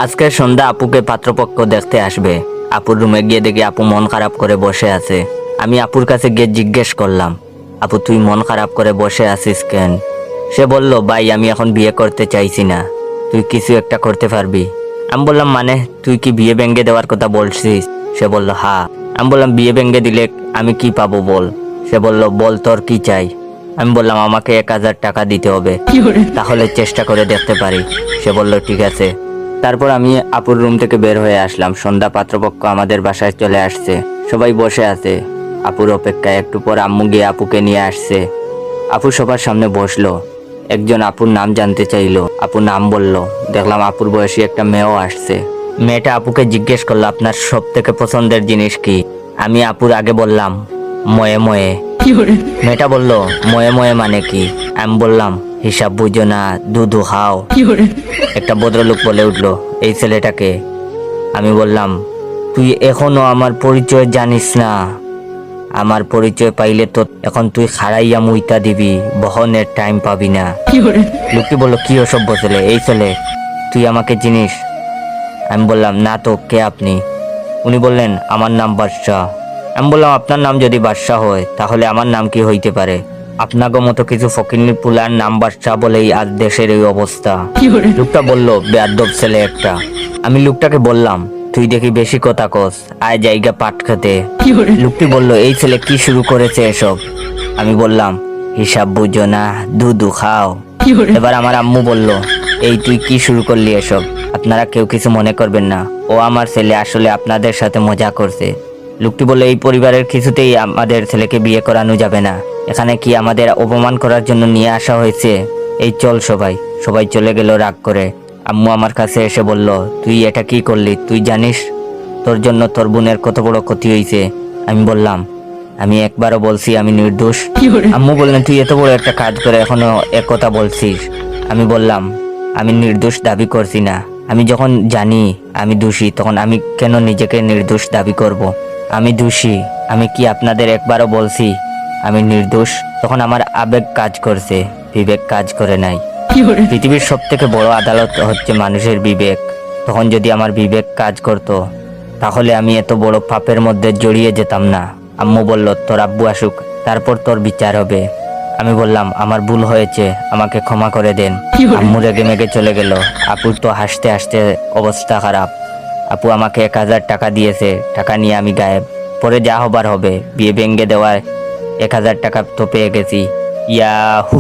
আজকে সন্ধ্যা আপুকে পাত্রপক্ষ দেখতে আসবে। আপুর রুমে গিয়ে দেখি আপু মন খারাপ করে বসে আছে। আমি আপুর কাছে গিয়ে জিজ্ঞেস করলাম, আপু তুই মন খারাপ করে বসে আছিস কেন? সে বলল, ভাই আমি এখন বিয়ে করতে চাইছি না, তুই কিছু একটা করতে পারবি? আমি বললাম, মানে তুই কি বিয়ে ভেঙে দেওয়ার কথা বলছিস? সে বলল, হ্যাঁ। আমি বললাম, বিয়ে ভেঙে দিলে আমি কি পাবো বল? সে বলল, বল তোর কি চাই? আমি বললাম, আমাকে 1000 টাকা দিতে হবে, তাহলে চেষ্টা করে দেখতে পারি। সে বলল, ঠিক আছে। তারপর আমি আপুর রুম থেকে বের হয়ে আসলাম। সন্ধ্যা পাত্রপক্ষ আমাদের বাসায় চলে আসছে, সবাই বসে আছে আপুর অপেক্ষায়। একটু পর আম্মু গিয়ে আপুকে নিয়ে আসছে। আপু সবার সামনে বসলো। একজন আপুর নাম জানতে চাইলো, আপু নাম বলল। দেখলাম আপুর বয়সী একটা মেয়েও আসছে। মেয়েটা আপুকে জিজ্ঞেস করলো, আপনার সব থেকে পছন্দের জিনিস কি? আমি আপুর আগে বললাম, ময়ে ময়ে। মেয়েটা বলল, ময়ে ময়ে মানে কি? আমি বললাম, হিসাব বুঝো না, দুধু খাও। একটা ভদ্রলোক বলে উঠলো, এই ছেলেটাকে? আমি বললাম, তুই এখনো আমার পরিচয় জানিস না? আমার পরিচয় পাইলে তো এখন তুই খাড়াইয়া মুইতা দিবি, বহনের টাইম পাবি না। লোকটি বলল, কি অসভ্য ছেলে, এই ছেলে তুই আমাকে চিনিস? আমি বললাম, না তো, কে আপনি? উনি বললেন, আমার নাম বাদশাহ। আমি বললাম, আপনার নাম যদি বাদশাহ হয় তাহলে আমার নাম কি হইতে পারে? আপনাকে মতো কিছু ফকিন্নি পুলার নাম বাদশাহ বলেই আজ দেশের এই অবস্থা। লোকটা বলল, বেয়াদব ছেলে একটা। আমি লোকটাকে বললাম, তুই দেখি বেশি কথা কস, আয় জায়গা পাট খেতে। লোকটি বলল, এই ছেলে কি শুরু করেছে এসব? আমি বললাম, হিসাব বুঝো না, দুধু খাও। এবার আমার আম্মু বলল, এই তুই কি শুরু করলি এসব? আপনারা কেউ কিছু মনে করবেন না, ও আমার ছেলে, আসলে আপনাদের সাথে মজা করছে। লোকটি বলল, এই পরিবারের কিছুতেই আমাদের ছেলেকে বিয়ে করানো যাবে না। এখানে কি আমাদের অপমান করার জন্য নিয়ে আসা হয়েছে? এই চল সবাই। সবাই চলে গেল রাগ করে। আম্মু আমার কাছে এসে বলল, তুই এটা কি করলি? তুই জানিস তোর জন্য তোর বোনের কত বড় ক্ষতি হয়েছে? আমি বললাম, আমি একবারও বলছি আমি নির্দোষ? আম্মু বললেন, তুই এত বড় একটা কাজ করে এখনো এক কথা বলছিস? আমি বললাম, আমি নির্দোষ দাবি করছি না। আমি যখন জানি আমি দোষী, তখন আমি কেন নিজেকে নির্দোষ দাবি করব? আমি দোষী। আমি কি আপনাদের একবারও বলছি আমি নির্দোষ? তখন আমার আবেগ কাজ করছে, বিবেক কাজ করে নাই। পৃথিবীর সব থেকে বড় আদালত হচ্ছে মানুষের বিবেক। তখন যদি আমার বিবেক কাজ করত, তাহলে আমি এত বড় পাপের মধ্যে জড়িয়ে যেতাম না। আম্মু বলল, তোর আব্বু আসুক, তারপর তোর বিচার হবে। আমি বললাম, আমার ভুল হয়েছে, আমাকে ক্ষমা করে দেন। আম্মু রেগে মেগে চলে গেল। আপুর তো হাসতে হাসতে অবস্থা খারাপ। আপু আমাকে 1000 টাকা দিয়েছে, টাকা নিয়ে আমি গায়েব। পরে যা হবার হবে, বিয়ে ভেঙে দেওয়ায় 1000 টাকা তো পেয়ে গেছি। ইয়াহু।